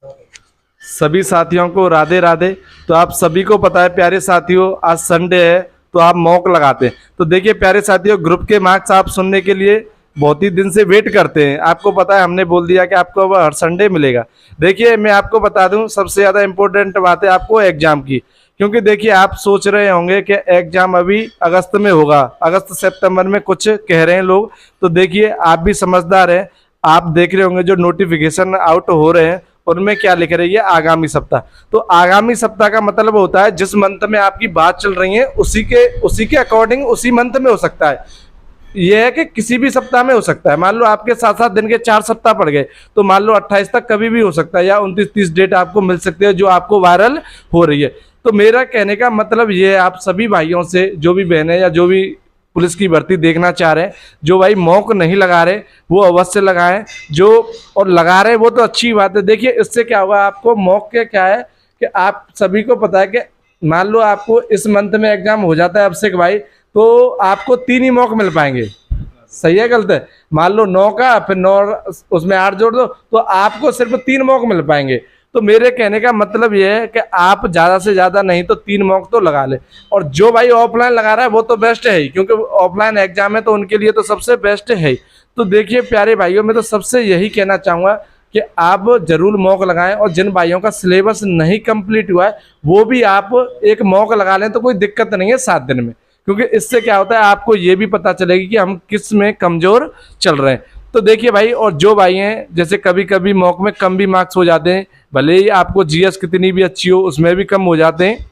सभी साथियों को राधे राधे। तो आप सभी को पता है प्यारे साथियों, आज संडे है तो आप मॉक लगाते हैं। तो देखिए प्यारे साथियों, ग्रुप के मार्क्स आप सुनने के लिए बहुत ही दिन से वेट करते हैं। आपको पता है हमने बोल दिया कि आपको अब हर संडे मिलेगा। देखिए मैं आपको बता दूं, सबसे ज़्यादा इम्पोर्टेंट बात है आपको एग्जाम की। क्योंकि देखिए आप सोच रहे होंगे कि एग्जाम अभी अगस्त में होगा, अगस्त सितंबर में कुछ कह रहे हैं लोग। तो देखिए आप भी समझदार हैं, आप देख रहे होंगे जो नोटिफिकेशन आउट हो रहे हैं उनमें क्या लिख रही है, आगामी सप्ताह। तो आगामी सप्ताह का मतलब होता है जिस मंथ में आपकी बात चल रही है उसी के अकॉर्डिंग उसी मंथ में हो सकता है। यह है कि किसी भी सप्ताह में हो सकता है। मान लो आपके 7-7 दिन के 4 सप्ताह पड़ गए तो मान लो 28 तक कभी भी हो सकता है, या 29-30 डेट आपको मिल सकती है जो आपको वायरल हो रही है। तो मेरा कहने का मतलब ये है, आप सभी भाइयों से, जो भी बहनें या जो भी पुलिस की भर्ती देखना चाह रहे हैं, जो भाई मौक नहीं लगा रहे वो अवश्य लगाएं, जो और लगा रहे वो तो अच्छी बात है। देखिए इससे क्या होगा, आपको मौक के क्या है कि आप सभी को पता है कि मान लो आपको इस मंथ में एग्जाम हो जाता है अभिषेक भाई, तो आपको 3 ही मौके मिल पाएंगे। सही है गलत है? मान लो 9 का, फिर 9 उसमें 8 जोड़ दो तो आपको सिर्फ 3 मौके मिल पाएंगे। तो मेरे कहने का मतलब ये है कि आप ज़्यादा से ज़्यादा नहीं तो 3 मौके तो लगा ले। और जो भाई ऑफलाइन लगा रहा है वो तो बेस्ट है ही, क्योंकि ऑफलाइन एग्जाम है तो उनके लिए तो सबसे बेस्ट है ही। तो देखिए प्यारे भाइयों, मैं तो सबसे यही कहना चाहूँगा कि आप जरूर मौका लगाएं, और जिन भाइयों का सिलेबस नहीं कंप्लीट हुआ है वो भी आप एक मौका लगा लें तो कोई दिक्कत नहीं है 7 दिन में। क्योंकि इससे क्या होता है, आपको ये भी पता चलेगी कि हम किस में कमज़ोर चल रहे हैं। तो देखिए भाई, और जो भाई हैं जैसे कभी कभी मौके में कम भी मार्क्स हो जाते हैं, भले ही आपको जीएस कितनी भी अच्छी हो उसमें भी कम हो जाते हैं,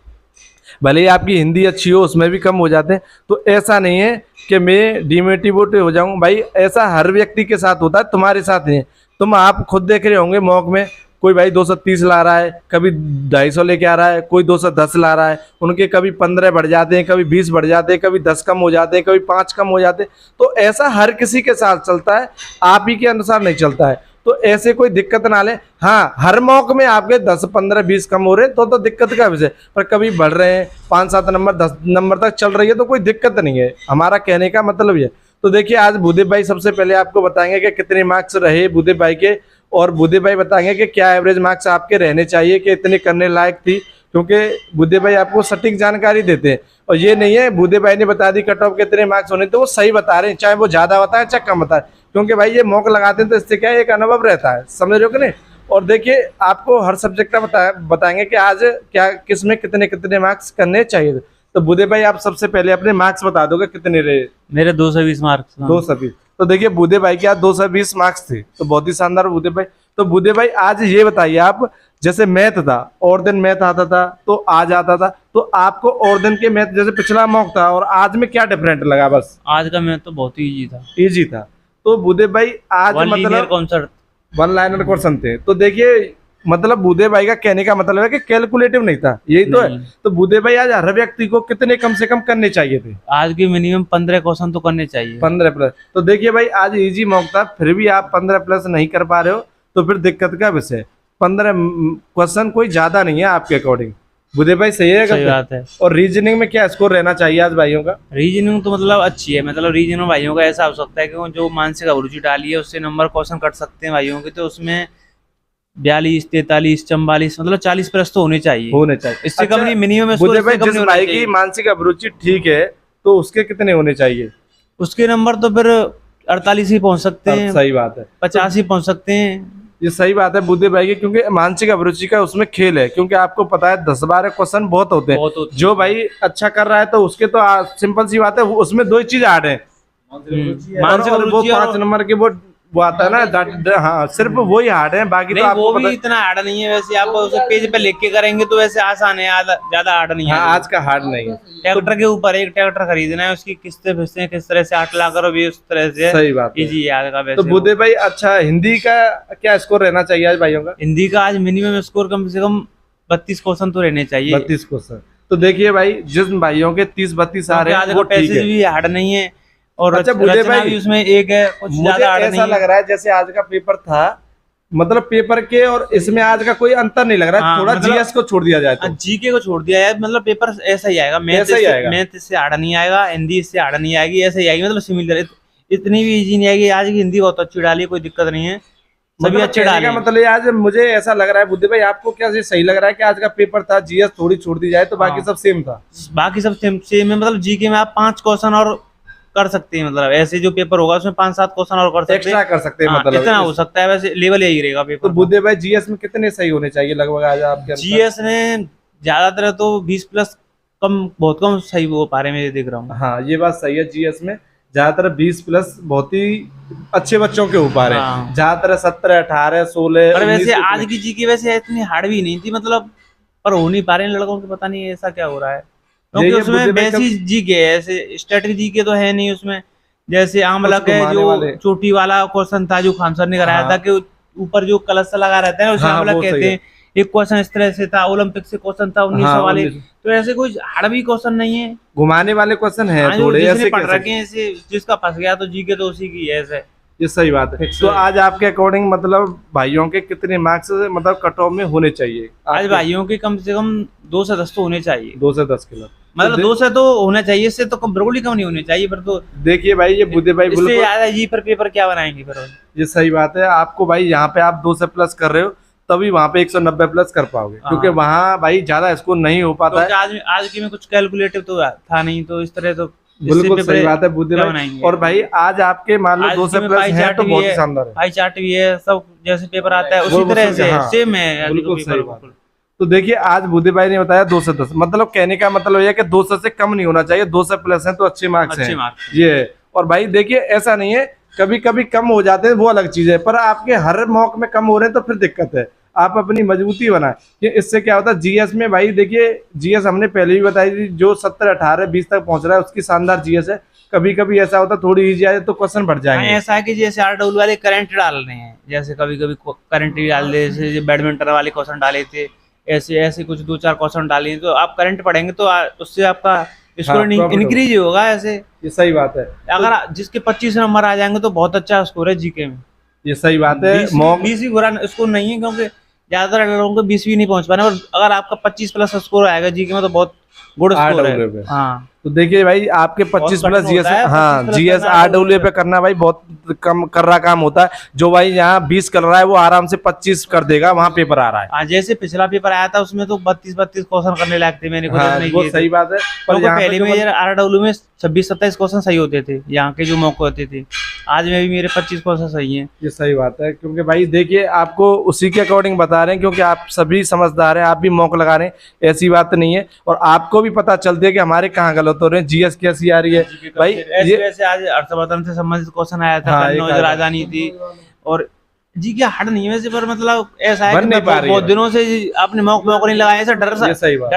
भले ही आपकी हिंदी अच्छी हो उसमें भी कम हो जाते हैं। तो ऐसा नहीं है कि मैं डिमोटिवेट हो जाऊँ भाई, ऐसा हर व्यक्ति के साथ होता है, तुम्हारे साथ नहीं है। तुम आप खुद देख रहे होंगे मॉक में कोई भाई 230 ला रहा है, कभी 250 लेके आ रहा है, कोई 210 ला रहा है, उनके कभी 15 बढ़ जाते हैं, कभी 20 बढ़ जाते हैं, कभी 10 कम हो जाते हैं, कभी 5 कम हो जाते हैं। तो ऐसा हर किसी के साथ चलता है, आप ही के अनुसार नहीं चलता है। तो ऐसे कोई दिक्कत ना ले। हाँ, हर मौके में आपके 10, 15, 20 कम हो रहे तो दिक्कत का विषय, पर कभी बढ़ रहे हैं 5-7 नंबर 10 नंबर तक चल रही है तो कोई दिक्कत नहीं है। हमारा कहने का मतलब ये। तो देखिए आज भूदेव भाई सबसे पहले आपको बताएंगे कि कितने मार्क्स रहे भूदेव भाई के, और भूदेव भाई बताएंगे कि क्या एवरेज मार्क्स आपके रहने चाहिए कि इतने करने लायक थी। क्योंकि भूदेव भाई आपको सटीक जानकारी देते हैं, और ये नहीं है भूदेव भाई ने बता दी कट ऑफ कितने मार्क्स होने, तो वो सही बता रहे हैं, चाहे वो ज़्यादा बताएं चाहे कम बताएं। क्योंकि भाई ये मौका लगाते हैं तो इससे क्या है, एक अनुभव रहता है, समझ रहे हो कि नहीं। और देखिए आपको हर सब्जेक्ट का बताएंगे कि आज क्या किस में कितने कितने मार्क्स करने चाहिए। तो बुधे भाई आप सबसे पहले अपने मार्क्स बता दोगे कितने रहे? मेरे 220 मार्क्स। 220। तो देखिए बुधे भाई के आज 220 मार्क्स थे, तो बहुत ही शानदार बुधे भाई। तो बुधे भाई आज ये बताइए आप, जैसे मैथ था और दिन मैथ आता था तो आज आता था, तो आपको और दिन के मैथ जैसे पिछला मॉक था और आज में क्या डिफरेंट लगा? बस आज का मैथ तो बहुत ही इजी था। इजी था। तो बुधे भाई आज मतलब कॉन्सेप्ट 1 लाइनर क्वेश्चन थे। तो देखिए मतलब बुधे भाई का कहने का मतलब है कि कैलकुलेटिव नहीं था, यही तो है। तो बुधे भाई आज हर व्यक्ति को कितने कम से कम करने चाहिए थे? आज के मिनिमम 15 क्वेश्चन तो करने चाहिए। 15 प्लस। तो देखिए भाई आज इजी मॉक था, फिर भी आप 15 प्लस नहीं कर पा रहे हो तो फिर दिक्कत का विषय। 15 क्वेश्चन कोई ज्यादा नहीं है आपके अकॉर्डिंग। बुधे भाई सही है? सही बात है। और रीजनिंग में क्या स्कोर रहना चाहिए आज भाइयों का? रीजनिंग तो मतलब अच्छी है, मतलब रीजनिंग भाइयों का ऐसा हो सकता है कि जो मानसिक अभिरुचि डाली है उससे नंबर क्वेश्चन कट सकते हैं भाइयों के, तो उसमें 42, 43, 44 मतलब 40 प्लस तो होने चाहिए। इससे कम नहीं, मिनिमम बुधे भाई जिस भाई की मानसिक अभिरुचि ठीक है तो उसके कितने होने चाहिए? उसके नंबर तो फिर 48 ही पहुंच सकते हैं। सही बात है। 50 ही पहुंच सकते हैं। ये सही बात है बुद्धि भाई की, क्योंकि मानसिक अभिरुचि का उसमें खेल है। क्योंकि आपको पता है 10-12 क्वेश्चन बहुत होते हैं। जो भाई अच्छा कर रहा है तो उसके तो सिंपल सी बात है, उसमें 2 ही चीज हार्ड है, मानसिक अभिरुचि वो 5 नंबर के वो आता है ना। हाँ सिर्फ वो ही हार्ड है, बाकी तो आपको वो भी इतना हार्ड नहीं है। वैसे आप उसे पेज पे लिख के करेंगे तो वैसे आसान है, ज्यादा हार्ड नहीं है। हाँ, आज का हार्ड नहीं है। ट्रैक्टर के ऊपर एक ट्रैक्टर खरीदना है, उसकी किस्तें फिस्तें किस तरह से 8 लाख रुपए उस तरह से। सही बात है। इजी है का वैसे। तो बुद्धे भाई अच्छा हिंदी का क्या स्कोर रहना चाहिए आज भाइयों का? हिंदी का आज मिनिमम स्कोर कम से कम 32 क्वेश्चन तो रहने चाहिए। 32 क्वेश्चन। तो देखिए भाई जिन भाइयों के 30-32 आ रहे हैं वो ठीक है, भी हार्ड नहीं है। और अच्छा बुद्धे भाई उसमें एक है, कुछ ज्यादा हार्ड नहीं है। ऐसा लग रहा है जैसे आज का पेपर था, मतलब पेपर के और इसमें आज का कोई अंतर नहीं लग रहा है। थोड़ा मतलब जीएस को छोड़ दिया जाए तो। जीके को छोड़ दिया जाए, मतलब पेपर ऐसा ही आएगा। मैथ इससे हार्ड नहीं आएगा, हिंदी इससे हार्ड नहीं आएगी, ऐसे ही आएगी, मतलब सिमिलर। इतनी भी इजी नहीं आएगी। आज की हिंदी बहुत अच्छी डाली, कोई दिक्कत नहीं है। सभी अच्छे डाले। मतलब आज मुझे ऐसा लग रहा है बुद्धि भाई, आपको क्या सही लग रहा है कि आज का पेपर था जीएस थोड़ी छोड़ दी जाए तो बाकी सब सेम था? बाकी सब सेम सेम है, मतलब जीके में आप 5 क्वेश्चन और कर सकते हैं, मतलब ऐसे जो पेपर होगा उसमें 5-7 क्वेश्चन और कर सकते हैं, एक्स्ट्रा कर सकते हैं, मतलब इतना हो सकता है। वैसे लेवल यही रहेगा पेपर। तो बुद्धि भाई जीएस में कितने सही होने चाहिए लगभग आज आपके? जीएस में ज्यादातर तो 20+ कम, बहुत कम सही हो पा रहे हैं, मैं देख रहा हूँ। हाँ ये बात सही है, जीएस में ज्यादातर 20+ बहुत ही अच्छे बच्चों के हो पा रहे हैं, ज्यादातर 17, 18, 16। पर वैसे आज की जीके वैसे इतनी हार्ड भी नहीं थी, मतलब पर हो नहीं पा रहे हैं लड़कों के, पता नहीं ऐसा क्या हो रहा है, क्योंकि उसमें बेसिक जीके है, ऐसे स्टैटिक जीके तो है नहीं उसमें। जैसे आमलक है जो चोटी वाला क्वेश्चन था जो खान सर ने कराया था कि ऊपर जो कलश लगा रहता है उसे आमलक कहते हैं। एक क्वेश्चन इस तरह से था, ओलंपिक से क्वेश्चन था 1900 वाले, तो ऐसे कोई हार्ड भी क्वेश्चन नहीं है, घुमाने वाले क्वेश्चन है थोड़े ऐसे पढ़ रखे हैं, ऐसे जिसका फंस गया तो जीके तो उसी की है ऐसे। ये सही बात है। तो आज आपके अकॉर्डिंग मतलब भाइयों के कितने मार्क्स मतलब कट ऑफ में होने चाहिए? आज भाइयों के कम से कम 2 से 10 तो होने चाहिए। 2 से 10 किलो मतलब 2 से तो होना चाहिए, इससे तो बिल्कुल ही कम नहीं होने चाहिए। पर तो देखिए भाई ये बुद्धि भाई बिल्कुल याद है जी, पर पेपर क्या बनाएंगे फिर? ये सही बात है। आपको भाई यहाँ पे आप 2 से प्लस कर रहे हो तभी वहाँ पे 190 प्लस कर पाओगे, क्योंकि वहाँ भाई ज्यादा स्कोर नहीं हो पाता है। आज की में कुछ कैलकुलेटिव तो था नहीं, तो इस तरह तो बिल्कुल सही बात है बुद्धि भाई। और भाई आज आपके मान लो 2 से प्लस है तो बहुत शानदार है, पाई चार्ट भी है, सब जैसे पेपर आता है उसी तरह से सेम है, बिल्कुल सही बात है। तो देखिए आज बुद्धि भाई ने बताया 2 से 10, मतलब कहने का मतलब यह है कि 2 से कम नहीं होना चाहिए, 2 से प्लस है तो अच्छे मार्क्स हैं ये। और भाई देखिए ऐसा नहीं है, कभी कभी कम हो जाते हैं वो अलग चीज है, पर आपके हर मॉक में कम हो रहे हैं तो फिर दिक्कत है। आप अपनी मजबूती बनाए कि इससे क्या होता है जीएस में। भाई देखिए जीएस हमने पहले भी बताई थी, जो 17, 18, 20 तक पहुंच रहा है उसकी शानदार जीएस है। कभी कभी ऐसा होता है थोड़ी इजी आए तो क्वेश्चन बढ़ जाएंगे। ऐसा है कि जैसे आरडब्ल्यू वाले करंट डाल रहे हैं, जैसे कभी कभी करंट भी डाल दे, जैसे बैडमिंटन वाले क्वेश्चन डाले थे, ऐसे ऐसे कुछ 2-4 क्वेश्चन डाले, तो आप करंट पढ़ेंगे तो उससे आपका स्कोर इंक्रीज होगा ऐसे। ये सही बात है। अगर जिसके 25 नंबर आ जाएंगे तो बहुत अच्छा स्कोर है जीके में। ये सही बात है। 20 भी बुरा स्कोर नहीं है, क्योंकि ज्यादातर लोगों को 20 भी नहीं पहुंच पाना, और अगर आपका 25 प्लस स्कोर आएगा जीके में तो बहुत गुड स्कोर है। हाँ तो देखिए भाई आपके 25 प्लस जीएस, हाँ जीएस आरडब्ल्यू पे करना भाई बहुत कम कर रहा काम होता है। जो भाई यहाँ 20 कर रहा है वो आराम से 25 कर देगा, वहाँ पेपर आ रहा है। हाँ जैसे पिछला पेपर आया था उसमें तो 32 क्वेश्चन करने लायक थे, मैंने वो सही बात है। पर पहले में आरडब्ल्यू में 26-27 क्वेश्चन सही होते थे, यहाँ के जो मौके होते थे। आज में भी मेरे 25 क्वेश्चन सही हैं। ये सही बात है, क्योंकि भाई देखिए आपको उसी के अकॉर्डिंग बता रहे हैं, क्योंकि आप सभी समझदार हैं, आप भी मौका लगा रहे हैं, ऐसी बात नहीं है। और आपको भी पता चलती है कि हमारे कहाँ गलत हो रहे हैं, जीएस कैसी आ रही है भाई। ये वैसे आज हर्षवर्धन से संबंधित क्वेश्चन आया था, राजधानी थी, और जी क्या हट नहीं है वैसे, पर मतलब ऐसा है कि बहुत दिनों से आपने मौका नहीं लगाया, ऐसा डर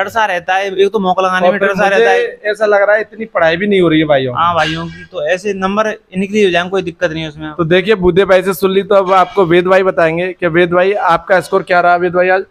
सा रहता है। एक तो मौका लगाने में डर सा रहता है, ऐसा लग रहा है इतनी पढ़ाई भी नहीं हो रही है भाइयों। हाँ भाइयों की तो ऐसे नंबर इंक्रीज हो जाए, कोई दिक्कत नहीं है उसमें। तो देखिए बुद्धे भाई से सुन ली, तो अब आपको वेद भाई बताएंगे कि वेद भाई आपका स्कोर क्या रहा। वेद भाई आज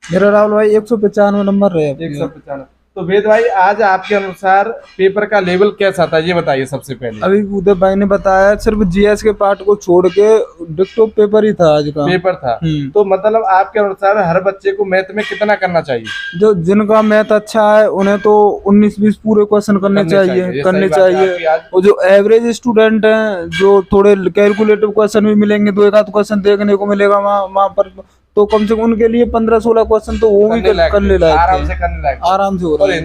मेरा राहुल भाई 195 नंबर रहे। 195। तो वेद भाई आज आपके अनुसार पेपर का लेवल कैसा था ये बताइए सबसे पहले। अभी उदय भाई ने बताया सिर्फ जीएस के पार्ट को छोड़ के डिक्टो पेपर ही था आज का पेपर था। तो मतलब आपके अनुसार हर बच्चे को मैथ में कितना करना चाहिए? जो जिनका मैथ अच्छा है उन्हें तो 19-20 पूरे क्वेश्चन करने चाहिए। और जो एवरेज स्टूडेंट हैं, जो थोड़े कैलकुलेटिव क्वेश्चन भी मिलेंगे, 2-1 क्वेश्चन देखने को मिलेगा वहाँ पर, तो कम से कम उनके लिए 15-16 क्वेश्चन तो वो भी करने लायक, आराम से हो रहा है।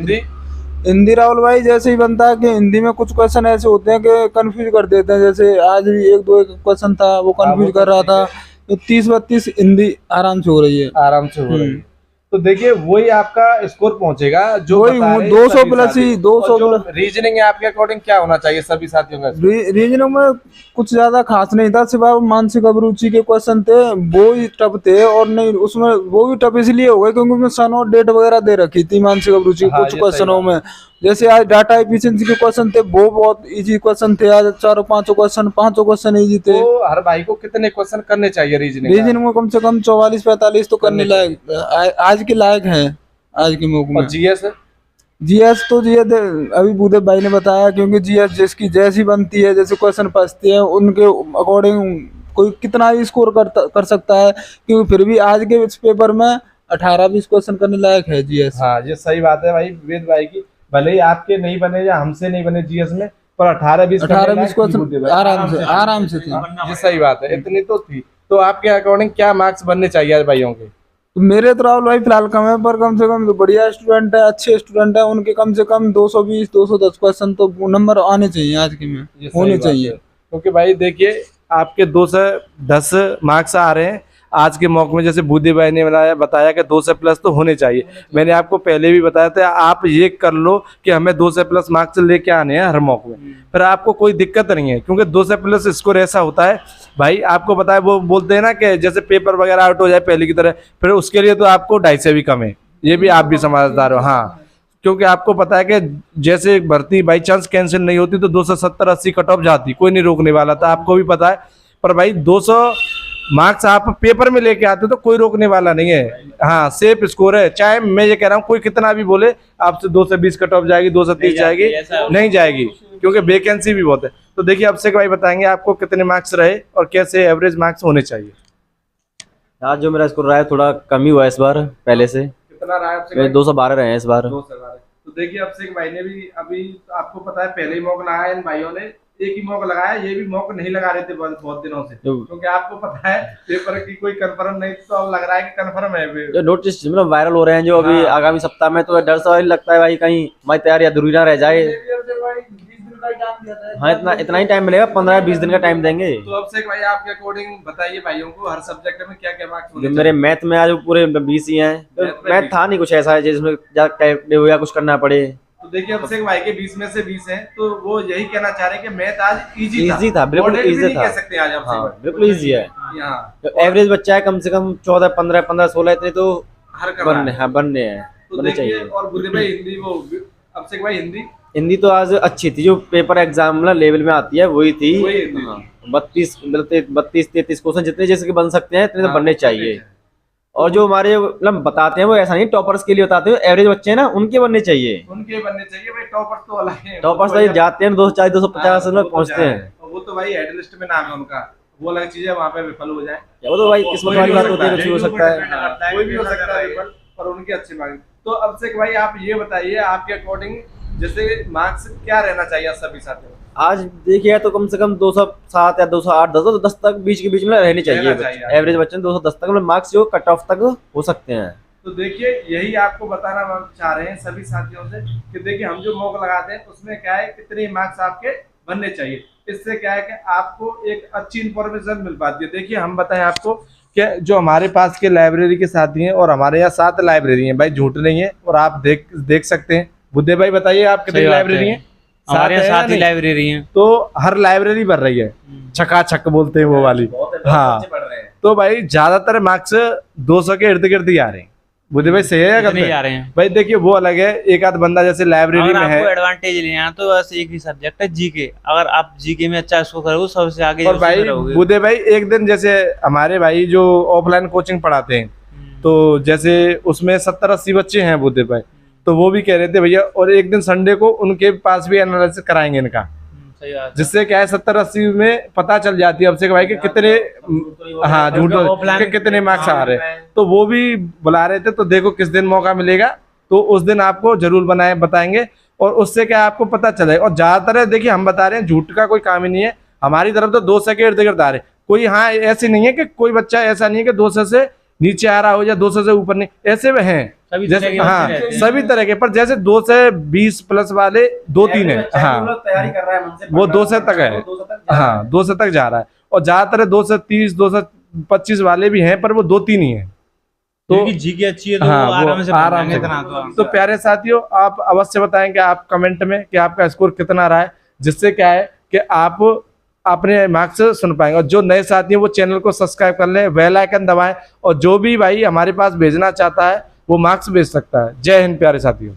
हिंदी राहुल भाई जैसे ही बनता है कि हिंदी में कुछ क्वेश्चन ऐसे होते हैं कि कंफ्यूज कर देते हैं, जैसे आज भी 1-2 क्वेश्चन था वो कंफ्यूज कर रहा था, तो 30-32 हिंदी आराम से हो रही है, आराम से हो रही है। तो देखिए वही आपका स्कोर पहुंचेगा जो 200 प्लस ही 200। रीजनिंग आपके अकॉर्डिंग क्या होना चाहिए सभी साथियों का? रीजनिंग में कुछ ज्यादा खास नहीं था, सिवाय मानसिक अभिरुचि के क्वेश्चन थे वो ही टफ थे, और नहीं उसमें वो भी टफ इसलिए हो गए क्योंकि उसमें सन और डेट वगैरह दे रखी थी मानसिक अभिरुचि कुछ क्वेश्चनों में। जैसे आज डाटा एफिशिएंसी के क्वेश्चन थे वो बहुत इजी क्वेश्चन थे, आज 4-5 क्वेश्चन इजी थे। तो हर भाई को कितने क्वेश्चन करने चाहिए रीजनिंग में? कम से कम 44-45 तो करने लायक आज के लायक हैं आज के मौके में। जीएस तो अभी बुद्धे भाई ने बताया, क्योंकि जीएस जिसकी जैसी बनती है, जैसे क्वेश्चन फंसते हैं उनके अकॉर्डिंग कोई कितना ही स्कोर कर सकता है, क्योंकि फिर भी आज के इस पेपर में 18-20 क्वेश्चन करने लायक है जीएस। हाँ ये सही बात है भाई वेद भाई की, भले ही आपके नहीं बने या हमसे नहीं बने जीएस में, पर 18-20 क्वेश्चन आराम से थे। ये सही बात है, इतनी तो थी। तो आपके अकॉर्डिंग क्या मार्क्स बनने चाहिए आज भाइयों के? तो मेरे तो राहुल भाई फिलहाल कम है, पर कम से कम जो बढ़िया स्टूडेंट है, अच्छे स्टूडेंट है, उनके कम से कम 220 210 क्वेश्चन तो नंबर आने चाहिए आज के में, ये सही होने बात चाहिए। है। क्योंकि भाई देखिए आपके 210 मार्क्स आ रहे हैं आज के मॉक में, जैसे बूदी भाई ने बताया कि 200 प्लस तो होने चाहिए। मैंने आपको पहले भी बताया था आप ये कर लो कि हमें 200 प्लस मार्क्स लेके आने हैं हर मॉक में, फिर आपको कोई दिक्कत नहीं है। क्योंकि 200 प्लस स्कोर ऐसा होता है भाई, आपको पता है वो बोलते हैं ना कि जैसे पेपर वगैरह आउट हो जाए पहले की तरह, फिर उसके लिए तो आपको 250 से भी कम है। ये भी आप भी समझदार हो। हाँ, क्योंकि आपको पता है कि जैसे भर्ती बाई चांस कैंसिल नहीं होती तो 270-80 कट ऑफ जाती, कोई नहीं रोकने वाला था, आपको भी पता है। पर भाई 200 मार्क्स आप पेपर में लेके आते हो तो कोई रोकने वाला नहीं है। हाँ, सेफ स्कोर है। चाहे मैं ये कह रहा हूँ कोई कितना भी बोले आपसे 220 कट ऑफ जाएगी, 230 जाएगी, नहीं जाएगी, क्योंकि वैकेंसी भी बहुत है। तो देखिए अभिषेक भाई बताएंगे आपको कितने मार्क्स रहे और कैसे एवरेज मार्क्स होने चाहिए। आज जो मेरा स्कोर रहा है थोड़ा कम ही हुआ है इस बार पहले से। कितना रहा है अभिषेक मेरे भाई? 212 रहे हैं इस बार। 212। तो देखिए अभिषेक भाई ने भी अभी आपको पता है पहले ही मॉक लगाया, इन भाइयों ने एक ही मॉक लगाया, ये भी मॉक नहीं लगा रहे थे बहुत दिनों से, क्योंकि आपको पता है पेपर की कोई कंफर्म नहीं, तो अब लग रहा है कि कंफर्म है। जो नोटिस मतलब वायरल हो रहे हैं जो अभी आगामी सप्ताह में, तो डर सा लगता है भाई कहीं हमारी तैयारी अधूरी ना रह जाए। हाँ, इतना ही टाइम मिलेगा, 15-20 दिन का टाइम देंगे। तो अभिषेक भाई आपके अकॉर्डिंग बताइए भाइयों को हर सब्जेक्ट में क्या क्या मार्क्स जो मेरे मैथ में आज पूरे 20 ही हैं, तो मैथ था नहीं कुछ ऐसा है जिसमें या कुछ करना पड़े। तो देखिए अभिषेक भाई के 20 में से 20 हैं, तो वो यही कहना चाह रहे हैं कि मैथ आज इजी था, बिल्कुल इजी था। कह सकते हैं आज अभिषेक भाई, बिल्कुल इजी है। यहाँ एवरेज बच्चा है कम से कम 14, 15, 16 इतने तो हर बनने हैं, बनने चाहिए। और बुद्धि भाई हिंदी, वो अभिषेक भाई हिंदी तो आज अच्छी थी, जो पेपर एग्जाम लेवल में आती है वही थी। 32-33 क्वेश्चन जितने जैसे कि बन सकते हैं इतने तो बनने चाहिए। और जो हमारे मतलब बताते हैं वो ऐसा नहीं टॉपर्स के लिए बताते हैं, एवरेज बच्चे हैं ना उनके बनने चाहिए भाई। टॉपर्स तो अलग है, टॉपर्स तो जाते हैं 240 250 लोग पहुंचते हैं, वो तो भाई हेड लिस्ट में नाम है उनका, वो अलग चीज है, वहाँ पे विफल हो जाए वो तो भाई किस्मत वाली बात होती है, कुछ भी हो सकता है, कोई भी हो सकता है विफल, और उनकी अच्छी मार्क्स। तो अभिषेक भाई आप ये बताइए आपके अकॉर्डिंग जैसे मार्क्स क्या रहना चाहिए सभी साथियों? आज देखिए तो कम से कम 207 या 208 10 तक बीच के बीच में रहनी चाहिए एवरेज बच्चे, 210 तक मतलब मार्क्स जो कट ऑफ तक हो सकते हैं। तो देखिए यही आपको बताना चाह रहे हैं सभी साथियों से कि देखिए हम जो मॉक लगाते हैं उसमें क्या है कितने मार्क्स आपके बनने चाहिए। इससे क्या है कि आपको एक अच्छी इंफॉर्मेशन मिल पाती है। देखिए हम बताएं आपको कि जो हमारे पास के लाइब्रेरी के साथी हैं और हमारे यहाँ 7 लाइब्रेरी हैं भाई, झूठ नहीं है, और आप देख सकते हैं। बुद्धे भाई बताइए आप कितनी लाइब्रेरी हैं? हमारे यहाँ 7 ही लाइब्रेरी हैं। तो हर लाइब्रेरी भर रही है, छकाछक बोलते हैं वो वाली। हाँ, तो भाई ज्यादातर मार्क्स 200 के इर्द गिर्द ही आ रहे हैं। बुद्धि भाई सही है या गलत है? भाई देखिए वो अलग है, एक आध बंदा जैसे लाइब्रेरी में है, एडवांटेज लेना तो बस एक ही सब्जेक्ट है जीके, अगर आप जीके में अच्छा स्कोर करोगे सबसे आगे। और भाई बुद्धे भाई एक दिन जैसे हमारे भाई जो ऑफलाइन कोचिंग पढ़ाते हैं, तो जैसे उसमें 70-80 बच्चे हैं बुद्धे भाई, तो वो भी कह रहे थे भैया, और एक दिन संडे को उनके पास भी एनालिसिस कराएंगे इनका, जिससे क्या है 70-80 में पता चल जाती है अभिषेक भाई के कितने हाँ झूठ के कितने मार्क्स आ रहे हैं। तो वो भी बुला रहे थे, तो देखो किस दिन मौका मिलेगा तो उस दिन आपको जरूर बताएंगे, और उससे क्या आपको पता चलेगा। और ज्यादातर देखिए हम बता रहे हैं, झूठ का कोई काम ही नहीं है, हमारी तरफ तो 200 के इर्द गिर्द आ रहे। कोई हाँ ऐसी नहीं है कि कोई बच्चा ऐसा नहीं है कि 200 से नीचे आ रहा हो या 200 से ऊपर नहीं, ऐसे में हैं जैसे हाँ सभी तरह के। पर जैसे 2 से 20 प्लस वाले 2-3 है, हाँ तैयारी कर रहा है वो 200 तक है, हाँ 200 तक जा रहा है। और ज्यादातर 230 225 वाले भी हैं, पर वो 2-3 ही है। तो जीके अच्छी है तो हाँ, आराम से तो प्यारे साथियों आप अवश्य बताएं कि आप कमेंट में कि आपका स्कोर कितना रहा है, जिससे क्या है कि आप अपने मार्क्स सुन पाएंगे। और जो नए साथी हैं वो चैनल को सब्सक्राइब कर लें, बेल आइकन दबाएं, और जो भी भाई हमारे पास भेजना चाहता है वो मार्क्स भेज सकता है। जय हिंद प्यारे साथियों।